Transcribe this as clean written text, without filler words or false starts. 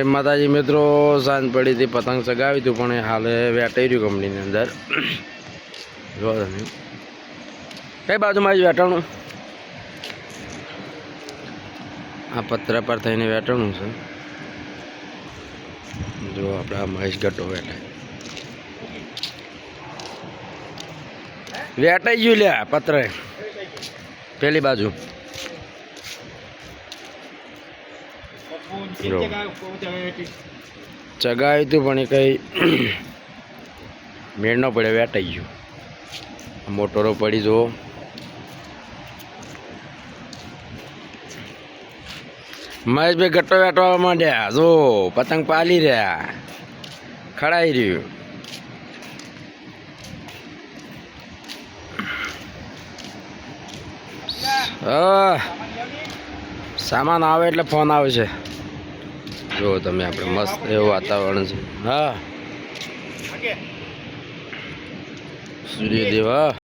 માતાજી મિત્રો, સાંજ પડી હતી, પતંગ ચગાવી હતું, પણ એ હાલે વેટાઈ રહ્યું કંપનીની અંદર. જો તમે કઈ બાજુમાં જ વેટાણું, આ પત્ર પર થઈને વેટાણું છે. જો આપણા મહેશ ગટ્ટો વેટાઈ ગયું લ્યા પત્ર પેલી બાજુ. ચગાવ્યું હતું પણ એ કઈ મેળ ન પડે, વેટાઈ ગયું. મોટરો પડી જુઓ. મહેશભાઈ ગટ્ટો વેટવા માંડ્યા, જો પતંગ પાલી રહ્યા, ખડાઈ રહ્યું. સામાન આવે એટલે ફોન આવે છે. જો તમે આપણે મસ્ત એવું વાતાવરણ છે. હા સૂર્યદેવ. હા